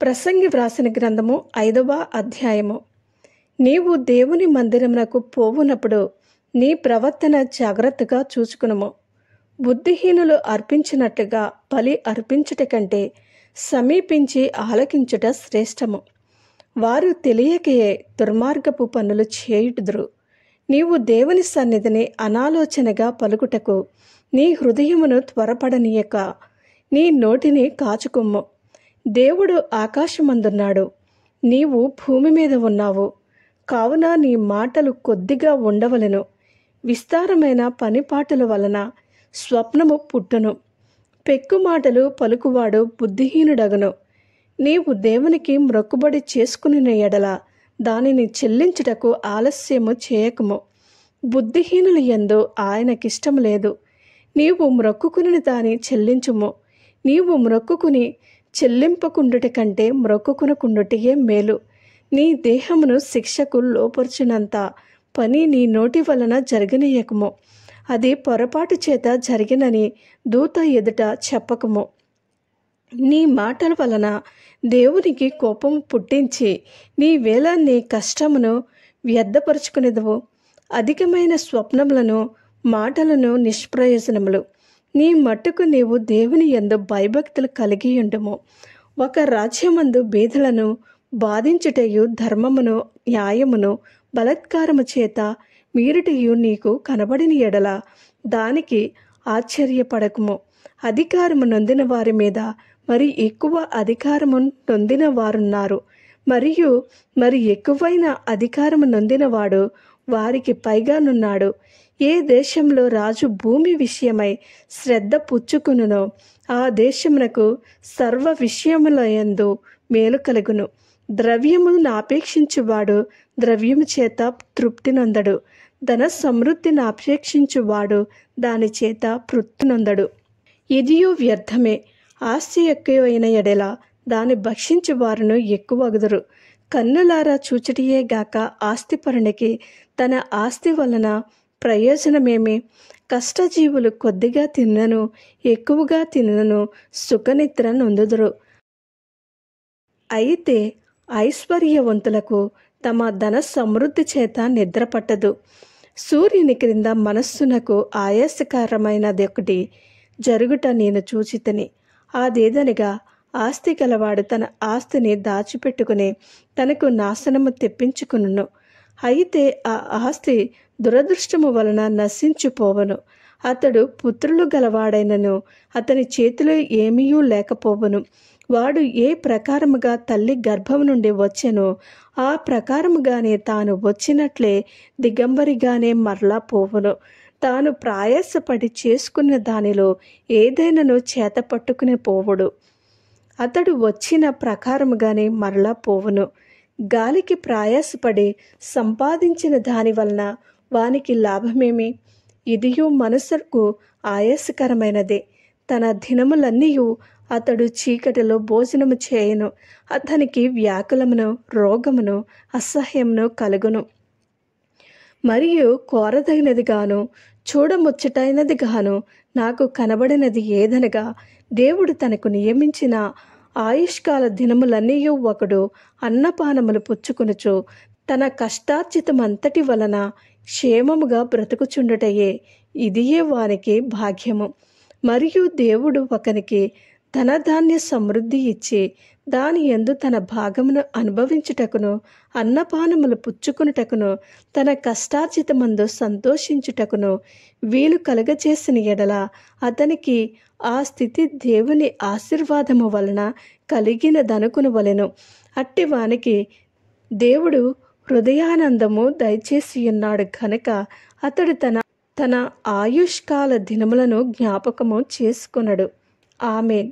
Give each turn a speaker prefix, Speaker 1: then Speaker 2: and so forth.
Speaker 1: ప్రసంగి వ్రాసిన గ్రంథము 5వ అధ్యాయము. నీవు దేవుని మందిరమునకు పోవునప్పుడు నీ ప్రవర్తన జాగ్రత్తగా చూచుకునుము. బుద్ధిహీనులు అర్పించినట్లుగా బలి అర్పించుట కంటే సమీపించి ఆలకించుట శ్రేష్టము. వారు తెలియకయే దుర్మార్గపు పనులు చేయుదురు. నీవు దేవుని సన్నిధిని అనాలోచనగా పలుకుటకు నీ హృదయమును త్వరపడనీయక నీ నోటిని కాచుకొమ్ము. దేవుడు ఆకాశమందున్నాడు, నీవు భూమి మీద ఉన్నావు. కావున నీ మాటలు కొద్దిగా ఉండవలెను. విస్తారమైన పనిపాటుల వలన స్వప్నము పుట్టును. పెక్కు మాటలు పలుకువాడు బుద్ధిహీనుడగును. నీవు దేవునికి మ్రొక్కుబడి చేసుకుని ఎడల దానిని చెల్లించుటకు ఆలస్యము చేయకము. బుద్ధిహీనుల యందు ఆయనకిష్టము లేదు. నీవు మ్రొక్కుకుని దాని చెల్లించుము. నీవు మ్రొక్కుకుని చెల్లింపకుండుట కంటే మ్రొక్కుకునకుండుటయే మేలు. నీ దేహమును శిక్షకు లోపర్చునంత పని నీ నోటి వలన జరగనీయకము. అది పొరపాటు చేత జరిగినని దూత ఎదుట చెప్పకము. నీ మాటల వలన దేవునికి కోపము పుట్టించి నీవేళ నీ కష్టమును వ్యర్థపరుచుకునేదవు. అధికమైన స్వప్నములను మాటలను నిష్ప్రయోజనములు. నీ మట్టుకు నీవు దేవుని యందు భయభక్తులు కలిగి ఉండుము. ఒక రాజ్యమందు బీదలను బాధించుటయు ధర్మమును న్యాయమును బలత్కారము చేత మీరుటయు నీకు కనబడిన ఎడల దానికి ఆశ్చర్యపడకుము. అధికారము నొందిన వారి మీద మరి ఎక్కువ అధికారము నొందిన వారున్నారు, మరియు మరి ఎక్కువైన అధికారము నొందినవాడు వారికి పైగానున్నాడు. ఏ దేశంలో రాజు భూమి విషయమై శ్రద్ధ పుచ్చుకునునో ఆ దేశమునకు సర్వ విషయములయందు మేలు కలుగును. ద్రవ్యమును ఆపేక్షించువాడు ద్రవ్యము చేత తృప్తి నొందడు. ధన సమృద్ధిని ఆపేక్షించువాడు దాని చేత తృప్తి నొందడు. ఇదియు వ్యర్థమే. ఆస్తి ఎక్కువైన ఎడల దాన్ని భక్షించు వారును ఎక్కువగుదురు. కన్నులారా చూచుటియే గాక ఆస్తిపరునికి తన ఆస్తి వలన ప్రయోజనమేమి? కష్టజీవులు కొద్దిగా తిన్నను ఎక్కువగా తిన్నను సుఖనిద్ర నొందుదురు. అయితే ఐశ్వర్యవంతులకు తమ ధన సమృద్ధి చేత నిద్ర పట్టదు. సూర్యుని క్రింద మనస్సునకు ఆయాసకరమైనది ఒకటి జరుగుట నేను చూచితిని. అదేదనగా ఆస్తి గలవాడు తన ఆస్తిని దాచిపెట్టుకుని తనకు నాశనము తెప్పించుకును. అయితే ఆ ఆస్తి దురదృష్టము వలన నశించిపోవను. అతడు పుత్రులు గలవాడైనను అతని చేతిలో ఏమీయూ లేకపోవను. వాడు ఏ ప్రకారముగా తల్లి గర్భం నుండి వచ్చెనో ఆ ప్రకారముగానే తాను వచ్చినట్లే దిగంబరిగానే మరలా పోవును. తాను ప్రయాసపడి చేసుకున్న దానిలో ఏదైనాను చేత పట్టుకుని పోవుడు. అతడు వచ్చిన ప్రకారముగానే మరలా పోవును. గాలికి ప్రయాసపడి సంపాదించిన దాని వలన వానికి లాభమేమి? ఇదియు మనసుకు ఆయాసకరమైనదే. తన దినములన్నీయు అతడు చీకటిలో భోజనము చేయను. అతనికి వ్యాకులమును రోగమును అసహ్యమును కలుగును. మరియు కోరదగినది గాను చూడముచ్చటైనది గాను నాకు కనబడినది ఏదనగా, దేవుడు తనకు నియమించిన ఆయుష్కాల దినములన్నీయు ఒకడు అన్నపానములు పుచ్చుకొనుచు తన కష్టార్జితమంతటి వలన క్షేమముగా బ్రతుకుచుండుటయే. ఇదియే వానికి భాగ్యము. మరియు దేవుడు ఒకనికి ధనధాన్య సమృద్ధి ఇచ్చి దాని యందు తన భాగమును అనుభవించుటకును అన్నపానములు పుచ్చుకునుటకును తన కష్టార్జితమందు సంతోషించుటకును వీలు కలుగచేసిన ఎడల అతనికి ఆ స్థితి దేవుని ఆశీర్వాదము వలన కలిగినదనుకును వలెను. అట్టి వానికి దేవుడు హృదయానందము దయచేసి ఉన్నాడు కనుక అతడు తన ఆయుష్కాల దినములను జ్ఞాపకము చేసుకొనడు. ఆమేన్.